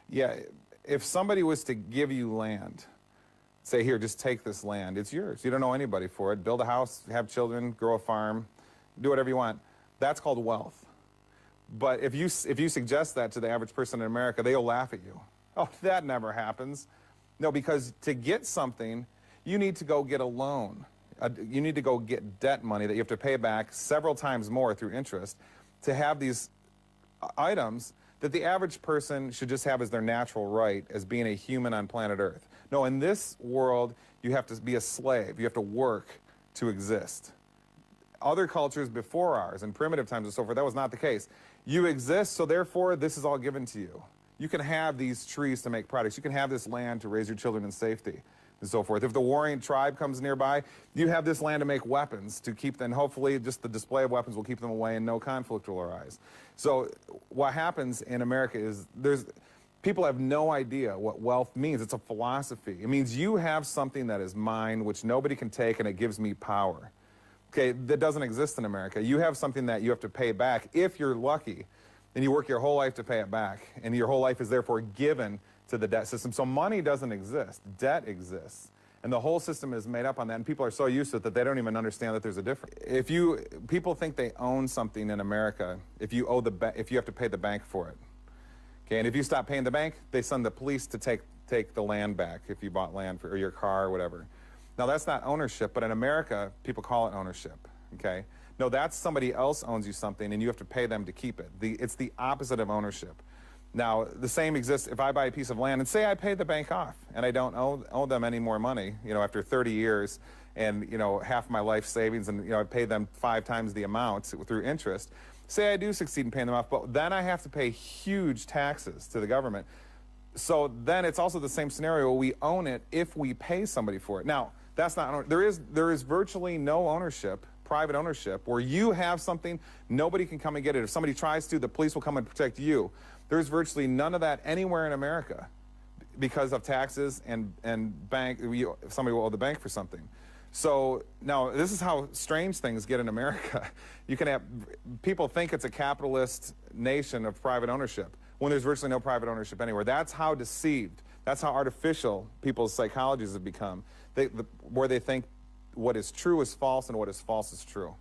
Yeah, if somebody was to give you land, say, here, just take this land, it's yours. You don't know anybody for it. Build a house, have children, grow a farm, do whatever you want. That's called wealth. But if you suggest that to the average person in America, they'll laugh at you. Oh, that never happens. No, because to get something, you need to go get a loan. You need to go get debt money that you have to pay back several times more through interest to have these items that the average person should just have as their natural right as being a human on planet Earth. No, in this world, you have to be a slave. You have to work to exist. Other cultures before ours, in primitive times and so forth, that was not the case. You exist, so therefore this is all given to you. You can have these trees to make products. You can have this land to raise your children in safety and so forth. If the warring tribe comes nearby, you have this land to make weapons to keep them, hopefully just the display of weapons will keep them away and no conflict will arise. So what happens in America is people have no idea what wealth means. It's a philosophy. It means you have something that is mine, which nobody can take, and it gives me power. Okay, that doesn't exist in America. You have something that you have to pay back if you're lucky, and you work your whole life to pay it back, and your whole life is therefore given to the debt system. So money doesn't exist. Debt exists. And the whole system is made up on that, and people are so used to it that they don't even understand that there's a difference. People think they own something in America if you have to pay the bank for it. Okay, and if you stop paying the bank, they send the police to take the land back if you bought land or your car or whatever. Now, that's not ownership, but in America, people call it ownership, okay? No, that's somebody else owns you something, and you have to pay them to keep it. It's the opposite of ownership. Now, the same exists if I buy a piece of land, and say I pay the bank off, and I don't owe them any more money, after 30 years, and, half my life savings, and, I pay them 5 times the amount through interest. Say I do succeed in paying them off, but then I have to pay huge taxes to the government. So then it's also the same scenario. We own it if we pay somebody for it. Now, that's not, there is virtually no ownership, private ownership, where you have something, nobody can come and get it. If somebody tries to, the police will come and protect you. There's virtually none of that anywhere in America because of taxes and bank, somebody will owe the bank for something. So now this is how strange things get in America. You can have, people think it's a capitalist nation of private ownership when there's virtually no private ownership anywhere. That's how deceived, that's how artificial people's psychologies have become, where they think what is true is false and what is false is true.